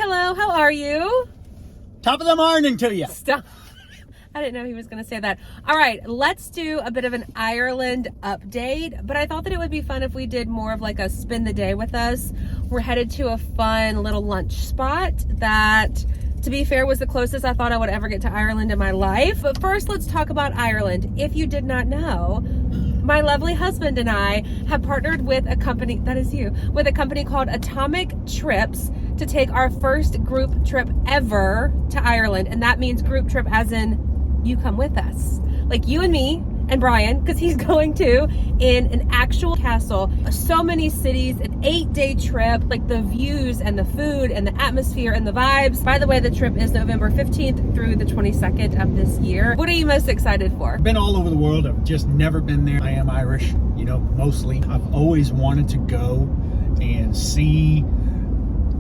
hello, how are you? Top of the morning to you. Stop. I didn't know he was going to say that. All right, let's do a bit of an Ireland update, but I thought that it would be fun if we did more of like a spend the day with us. We're headed to a fun little lunch spot that, to be fair, was the closest I thought I would ever get to Ireland in my life. But first, let's talk about Ireland. If you did not know, my lovely husband and I have partnered with a company, that is you, with a company called Atomic Trips to take our first group trip ever to Ireland. And that means group trip as in you come with us. Like you and me and Brian, because he's going to, in an actual castle, so many cities, an 8-day trip, like the views and the food and the atmosphere and the vibes. By the way, the trip is November 15th through the 22nd of this year. What are you most excited for? I've been all over the world. I've just never been there. I am Irish, mostly. I've always wanted to go and see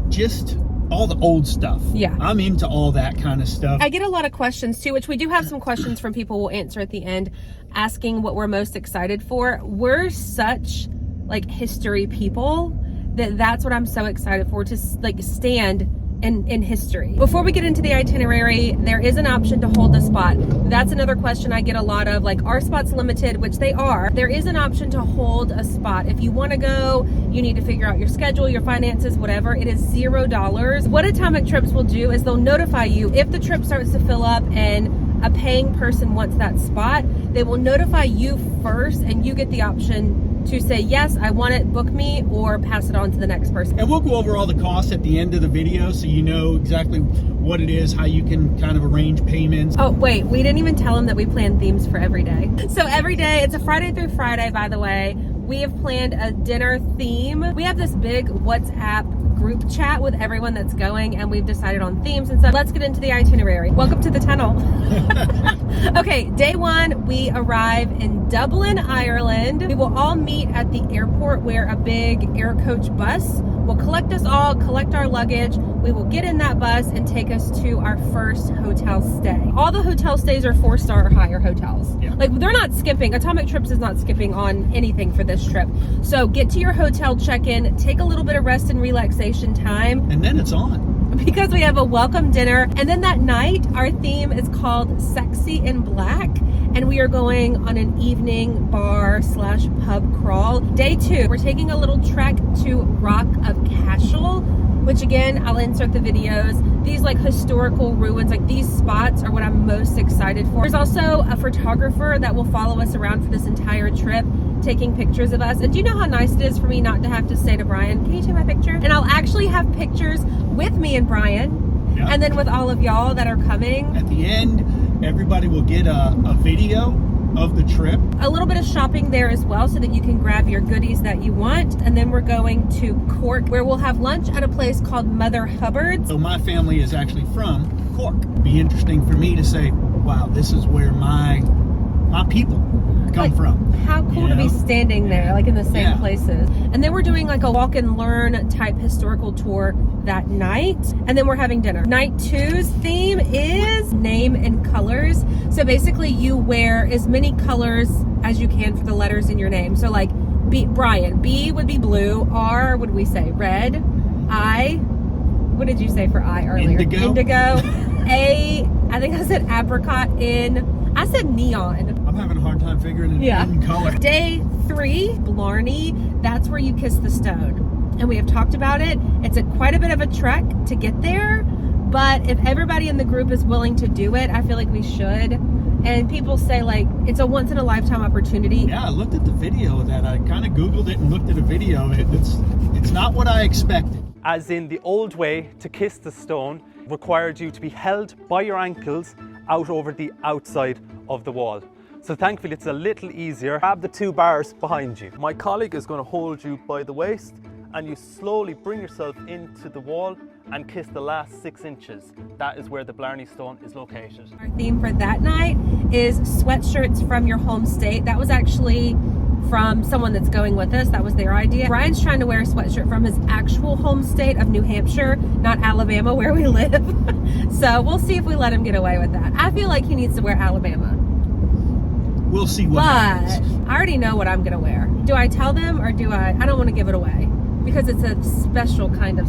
just all the old stuff. Yeah. I'm into all that kind of stuff. I get a lot of questions too, which we do have some questions from people we'll answer at the end, asking what we're most excited for. We're such like history people that's what I'm so excited for, to like stand in history. Before we get into the itinerary, there is an option to hold a spot. That's another question I get a lot of, like, are spots limited? Which they are. There is an option to hold a spot. If you want to go, you need to figure out your schedule, your finances, whatever. It is $0. What Atomic Trips will do is they'll notify you if the trip starts to fill up and a paying person wants that spot. They will notify you first and you get the option to say, yes, I want it, book me, or pass it on to the next person. And we'll go over all the costs at the end of the video so you know exactly what it is, how you can kind of arrange payments. Oh, wait, we didn't even tell them that we plan themes for every day. So every day, it's a Friday through Friday, by the way, we have planned a dinner theme. We have this big WhatsApp group chat with everyone that's going, and we've decided on themes and stuff. Let's get into the itinerary. Welcome to the tunnel. Okay, day one, we arrive in Dublin, Ireland. We will all meet at the airport where a big air coach bus will collect us all, collect our luggage. We will get in that bus and take us to our first hotel stay. All the hotel stays are 4-star or higher hotels. Yeah. Like, they're not skipping. Atomic Trips is not skipping on anything for this trip. So get to your hotel check-in, take a little bit of rest and relaxation time. And then it's on. Because we have a welcome dinner. And then that night, our theme is called Sexy in Black. And we are going on an evening bar/pub crawl. Day two, we're taking a little trek to Rock of Cashel, which again, I'll insert the videos. These like historical ruins, like these spots are what I'm most excited for. There's also a photographer that will follow us around for this entire trip, taking pictures of us. And do you know how nice it is for me not to have to say to Brian, can you take my picture? And I'll actually have pictures with me and Brian, yeah, and then with all of y'all that are coming. At the end, everybody will get a video of the trip. A little bit of shopping there as well so that you can grab your goodies that you want. And then we're going to Cork, where we'll have lunch at a place called Mother Hubbard's. So my family is actually from Cork. It'd be interesting for me to say, wow, this is where my people come from. How cool to be standing there, like in the same places. And then we're doing like a walk and learn type historical tour that night. And then we're having dinner. Night two's theme is name and colors. So basically you wear as many colors as you can for the letters in your name. So like Brian, B would be blue. R would we say red. I, what did you say for I earlier? Indigo. A, I think I said apricot. I said neon. I'm having a hard time figuring it in color. Day three, Blarney, that's where you kiss the stone. And we have talked about it. It's quite a bit of a trek to get there, but if everybody in the group is willing to do it, I feel like we should. And people say like, it's a once in a lifetime opportunity. Yeah, I looked at the video of that. I kind of Googled it and looked at a video of it. It's not what I expected. As in the old way, to kiss the stone required you to be held by your ankles out over the outside of the wall. So thankfully it's a little easier. Grab the 2 bars behind you. My colleague is going to hold you by the waist and you slowly bring yourself into the wall and kiss the last 6 inches. That is where the Blarney Stone is located. Our theme for that night is sweatshirts from your home state. That was actually from someone that's going with us. That was their idea. Brian's trying to wear a sweatshirt from his actual home state of New Hampshire, not Alabama where we live. So we'll see if we let him get away with that. I feel like he needs to wear Alabama. We'll see what happens. I already know what I'm gonna wear. Do I tell them or do I don't want to give it away because it's a special kind of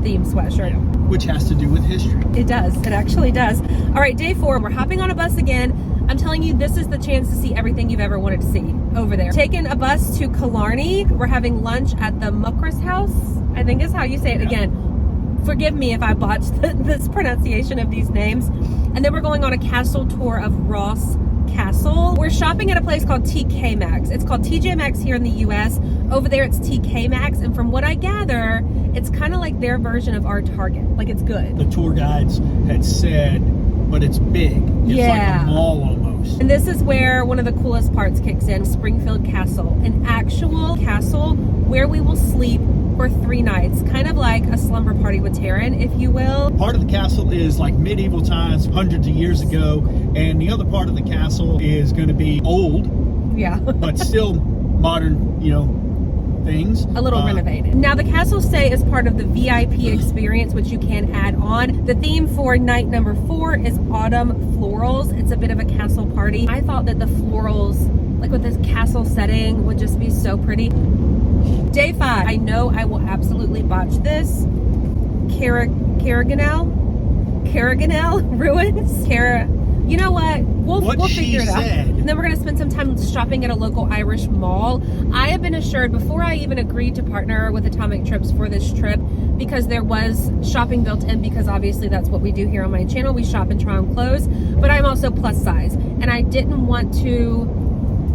theme sweatshirt. Yeah, which has to do with history. It does. It actually does. All right, day 4. We're hopping on a bus again. I'm telling you, this is the chance to see everything you've ever wanted to see over there. Taking a bus to Killarney. We're having lunch at the Muckris House, I think is how you say it. Yeah. Again, forgive me if I botched this pronunciation of these names. And then we're going on a castle tour of Ross Castle. We're shopping at a place called TK Maxx. It's called TJ Maxx here in the US. Over there it's TK Maxx, and from what I gather, it's kind of like their version of our Target. Like, it's good. The tour guides had said, but it's big. It's Yeah. like a mall almost. And this is where one of the coolest parts kicks in. Springfield Castle, an actual castle where we will sleep for 3 nights, kind of like a slumber party with Taren, if you will. Part of the castle is like medieval times, hundreds of years ago, and the other part of the castle is going to be old, Yeah. but still modern, things. A little renovated. Now, the castle stay is part of the VIP experience, which you can add on. The theme for night number 4 is autumn florals. It's a bit of a castle party. I thought that the florals, like with this castle setting, would just be so pretty. Day 5. I know I will absolutely botch this. Carriganel ruins. You know what? We'll figure it out. And then we're going to spend some time shopping at a local Irish mall. I have been assured before I even agreed to partner with Atomic Trips for this trip, because there was shopping built in, because obviously that's what we do here on my channel. We shop and try on clothes, but I'm also plus size, and I didn't want to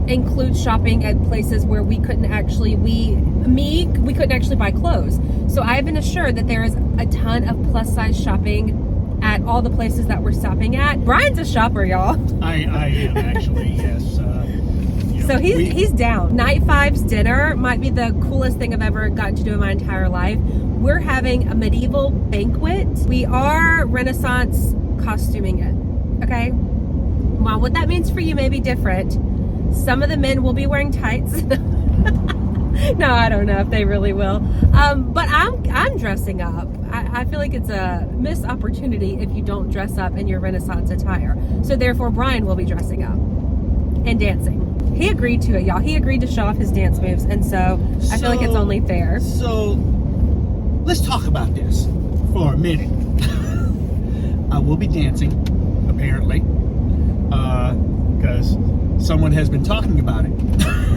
include shopping at places where we couldn't actually buy clothes. So I've been assured that there is a ton of plus size shopping at all the places that we're stopping at. Brian's a shopper, y'all. I am actually, yes. So he's down. Night 5's dinner might be the coolest thing I've ever gotten to do in my entire life. We're having a medieval banquet. We are Renaissance costuming it, okay? Well, what that means for you may be different. Some of the men will be wearing tights. No, I don't know if they really will. But I'm dressing up. I feel like it's a missed opportunity if you don't dress up in your Renaissance attire. So therefore, Brian will be dressing up and dancing. He agreed to it, y'all. He agreed to show off his dance moves, and so I feel like it's only fair. So let's talk about this for a minute. I will be dancing, apparently, because someone has been talking about it.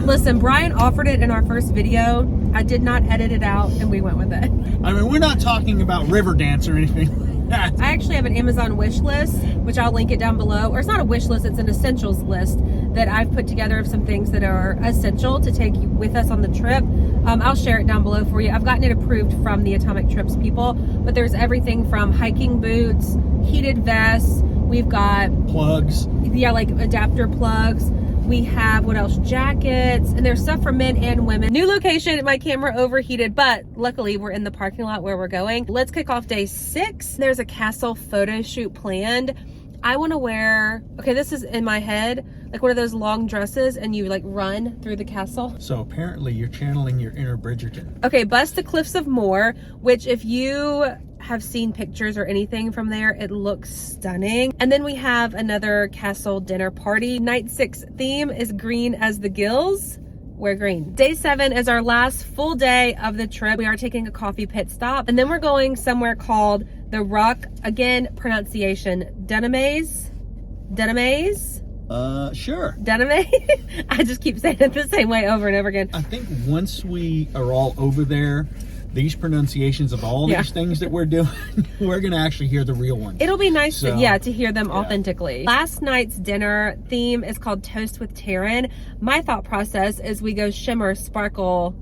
Listen, Brian offered it in our first video. I did not edit it out, and we went with it. I mean, we're not talking about river dance or anything like that. I actually have an Amazon wish list, which I'll link it down below. Or it's not a wish list, it's an essentials list that I've put together of some things that are essential to take with us on the trip. I'll share it down below for you. I've gotten it approved from the Atomic Trips people, but there's everything from hiking boots, heated vests. We've got plugs. Yeah, like adapter plugs. We have, what else? Jackets. And there's stuff for men and women. New location, my camera overheated, but luckily we're in the parking lot where we're going. Let's kick off day 6. There's a castle photo shoot planned. I want to wear, okay, this is in my head, like one of those long dresses, and you like run through the castle. So apparently you're channeling your inner Bridgerton. Okay, bus to Cliffs of Moher, which if you have seen pictures or anything from there, it looks stunning. And then we have another castle dinner party. Night 6 theme is green as the gills. We're green. Day 7 is our last full day of the trip. We are taking a coffee pit stop, and then we're going somewhere called the Rock, again, pronunciation, Denise. Sure. Denise. I just keep saying it the same way over and over again. I think once we are all over there, these pronunciations of all these things that we're doing, we're going to actually hear the real ones. It'll be nice to hear them authentically. Last night's dinner theme is called Toast with Taren. My thought process is we go shimmer, sparkle,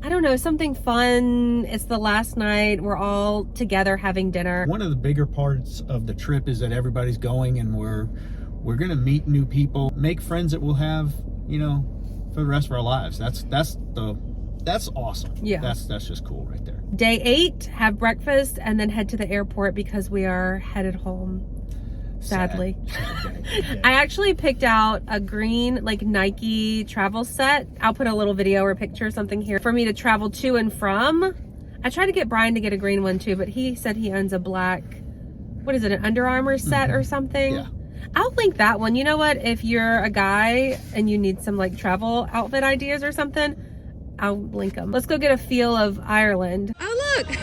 I don't know, something fun. It's the last night. We're all together having dinner. One of the bigger parts of the trip is that everybody's going, and we're going to meet new people, make friends that we'll have, for the rest of our lives. That's awesome. Yeah. That's just cool right there. Day 8, have breakfast and then head to the airport because we are headed home. Sadly. Sad. I actually picked out a green like Nike travel set. I'll put a little video or picture or something here for me to travel to and from. I tried to get Brian to get a green one too, but he said he owns a black, what is it, an Under Armour set or something? Yeah. I'll link that one. You know what? If you're a guy and you need some like travel outfit ideas or something, I'll link them. Let's go get a feel of Ireland. Oh, look.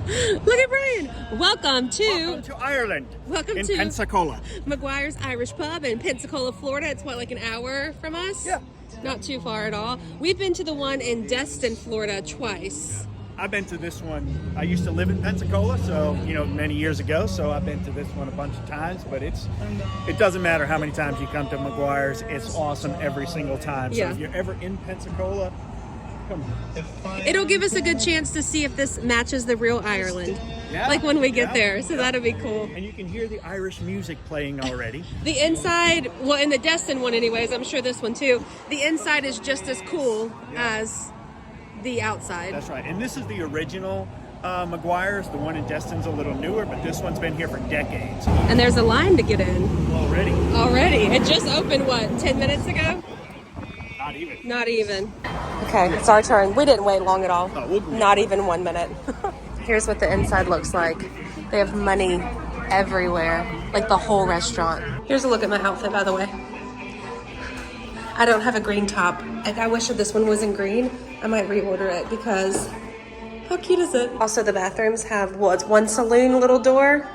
Look at Brian. Welcome to Ireland. Welcome in to Pensacola. McGuire's Irish Pub in Pensacola, Florida. It's what, like an hour from us? Yeah. Not too far at all. We've been to the one in Destin, Florida twice. I've been to this one. I used to live in Pensacola, so many years ago. So I've been to this one a bunch of times. But it doesn't matter how many times you come to McGuire's. It's awesome every single time. So if you're ever in Pensacola, come on. It'll give us a good chance to see if this matches the real Ireland. Yeah, like when we get there. So that'll be cool. And you can hear the Irish music playing already. The inside, well, in the Destin one anyways, I'm sure this one too, the inside is just as cool as the outside. That's right. And this is the original McGuire's. The one in Destin's a little newer, but this one's been here for decades. And there's a line to get in. Already. It just opened, what, 10 minutes ago? Not even. Okay, it's our turn. We didn't wait long at all. we'll go. Not even 1 minute. Here's what the inside looks like. They have money everywhere, like the whole restaurant. Here's a look at my outfit, by the way. I don't have a green top. Like, I wish that this one was in green. I might reorder it because how cute is it? Also, the bathrooms have, well, it's one saloon little door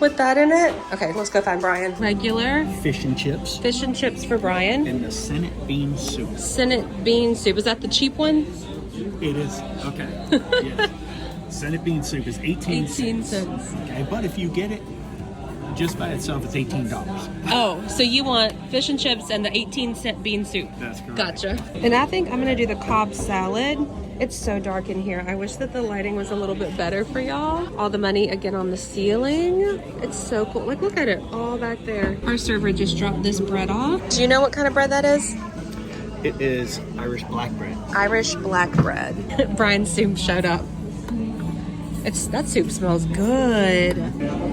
with that in it. Okay, let's go find Brian. Regular Fish and chips. fish and chips for Brian. And the Senate bean soup. Senate bean soup. Is that the cheap one? It is. Okay. Yes. Senate bean soup is 18 cents. Okay, but if you get it just by itself, it's $18. Oh, so you want fish and chips and the 18-cent bean soup. That's correct. Gotcha. And I think I'm gonna do the Cobb salad. It's so dark in here. I wish that the lighting was a little bit better for y'all. All the money again on the ceiling. It's so cool. Like, look at it all back there. Our server just dropped this bread off. Do you know what kind of bread that is? It is Irish black bread. Irish black bread. Brian's soup showed up. That soup smells good.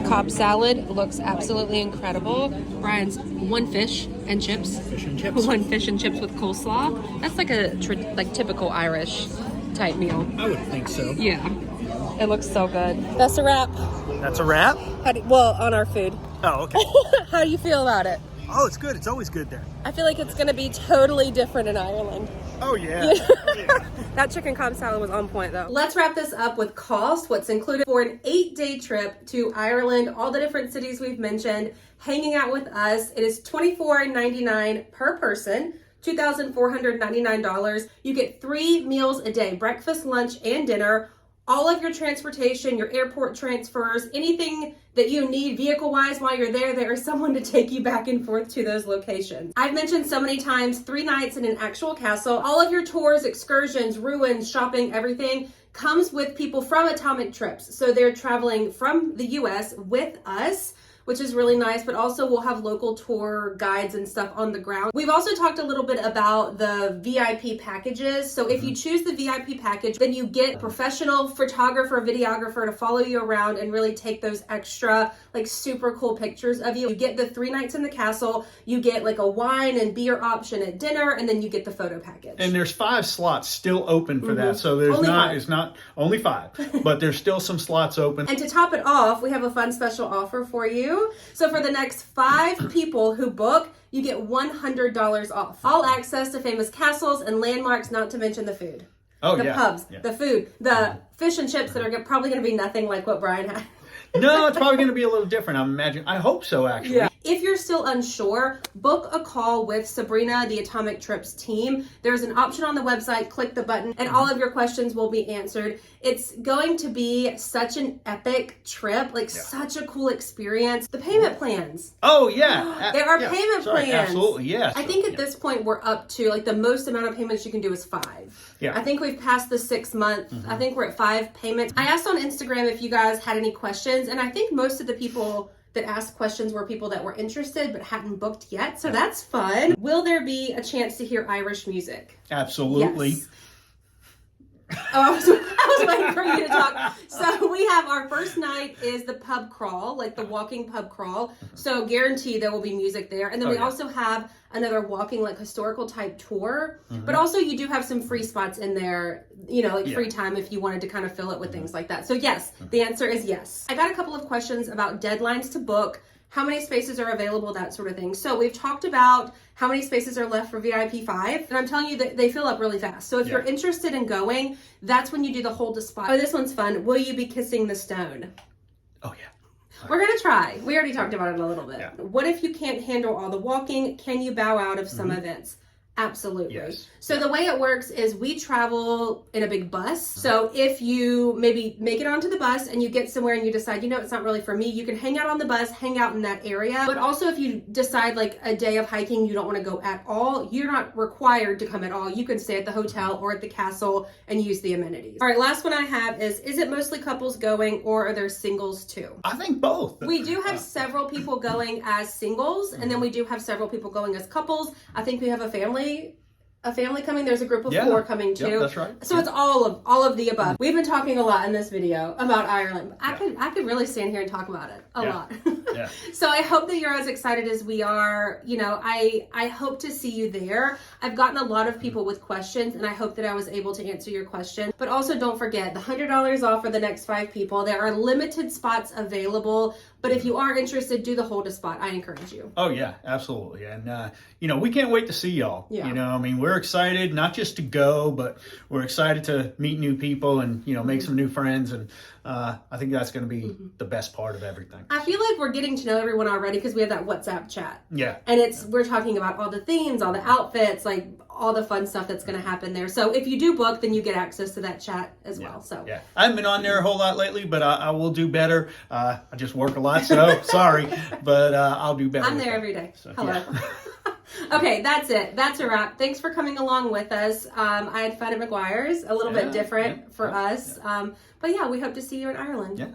Cobb salad looks absolutely incredible. Brian's one fish and chips. Fish and chips. One fish and chips with coleslaw. That's like a typical Irish type meal. I would think so. Yeah. It looks so good. That's a wrap. That's a wrap? Well, on our food. Oh, okay. How do you feel about it? Oh, it's good. It's always good there. I feel like it's going to be totally different in Ireland. Oh, yeah. That chicken Cobb salad was on point, though. Let's wrap this up with cost, what's included for an 8-day trip to Ireland, all the different cities we've mentioned, hanging out with us. It is $24.99 per person, $2,499. You get 3 meals a day, breakfast, lunch, and dinner. All of your transportation, your airport transfers, anything that you need vehicle-wise while you're there, there is someone to take you back and forth to those locations. I've mentioned so many times, 3 nights in an actual castle. All of your tours, excursions, ruins, shopping, everything comes with people from Atomic Trips. So they're traveling from the US with us, which is really nice, but also we'll have local tour guides and stuff on the ground. We've also talked a little bit about the VIP packages. So if you choose the VIP package, then you get a professional photographer, videographer to follow you around and really take those extra, like, super cool pictures of you. You get the 3 nights in the castle, you get like a wine and beer option at dinner, and then you get the photo package. And there's 5 slots still open for that. So there's it's not only 5, but there's still some slots open. And to top it off, we have a fun special offer for you. So for the next 5 people who book, you get $100 off. All access to famous castles and landmarks, not to mention the food. The pubs, the food, the fish and chips that are probably going to be nothing like what Brian had. No, it's probably going to be a little different, I'm imagining. I hope so, actually. Yeah. If you're still unsure, book a call with Sabrina, the Atomic Trips team. There's an option on the website, click the button, and all of your questions will be answered. It's going to be such an epic trip, like such a cool experience. The payment plans. Oh, yeah. There are payment plans. Absolutely, yes. I think at this point we're up to, like, the most amount of payments you can do is 5. Yeah. I think we've passed the 6 month. I think we're at 5 payments. I asked on Instagram if you guys had any questions, and I think most of the people that asked questions were people that were interested but hadn't booked yet. So that's fun. Will there be a chance to hear Irish music? Absolutely. Yes. Oh, I was waiting for you to talk. So we have our first night is the pub crawl, like the walking pub crawl. So guaranteed there will be music there. And then we also have another walking, like, historical type tour. But also you do have some free spots in there, free time if you wanted to kind of fill it with things like that. So yes, the answer is yes. I got a couple of questions about deadlines to book, how many spaces are available, that sort of thing. So we've talked about how many spaces are left for VIP 5, and I'm telling you that they fill up really fast. So if you're interested in going, that's when you do the hold a spot. Oh, this one's fun. Will you be kissing the stone? Oh yeah. We're gonna try. We already talked about it a little bit. Yeah. What if you can't handle all the walking? Can you bow out of some events? Absolutely. Yes. So the way it works is we travel in a big bus. So if you maybe make it onto the bus and you get somewhere and you decide, you know, it's not really for me, you can hang out on the bus, hang out in that area. But also if you decide like a day of hiking, you don't want to go at all, you're not required to come at all. You can stay at the hotel or at the castle and use the amenities. All right, last one I have is it mostly couples going or are there singles too? I think both. We do have several people going as singles, and then we do have several people going as couples. I think we have a family coming. There's a group of 4 coming too. Yep, that's right. So it's all of the above. We've been talking a lot in this video about Ireland. I could really stand here and talk about it a lot. Yeah. So I hope that you're as excited as we are. You know, I hope to see you there. I've gotten a lot of people with questions, and I hope that I was able to answer your question. But also don't forget the $100 off for the next 5 people. There are limited spots available. But if you are interested, do the hold a spot. I encourage you. Oh yeah, absolutely. And you know, we can't wait to see y'all. Yeah. You know, I mean, we're excited not just to go, but we're excited to meet new people and, you know, make some new friends. And I think that's going to be the best part of everything. I feel like we're getting to know everyone already because we have that WhatsApp chat. Yeah. And we're talking about all the themes, all the outfits, like all the fun stuff that's going to happen there. So if you do book, then you get access to that chat as well. So yeah, I haven't been on there a whole lot lately, but I will do better. I just work a lot, so sorry, but I'll do better. I'm there every day. So, hello. yeah. Okay, that's it. That's a wrap. Thanks for coming along with us. I had fun at McGuire's, a little bit different for us. But yeah, we hope to see you in Ireland. Yeah.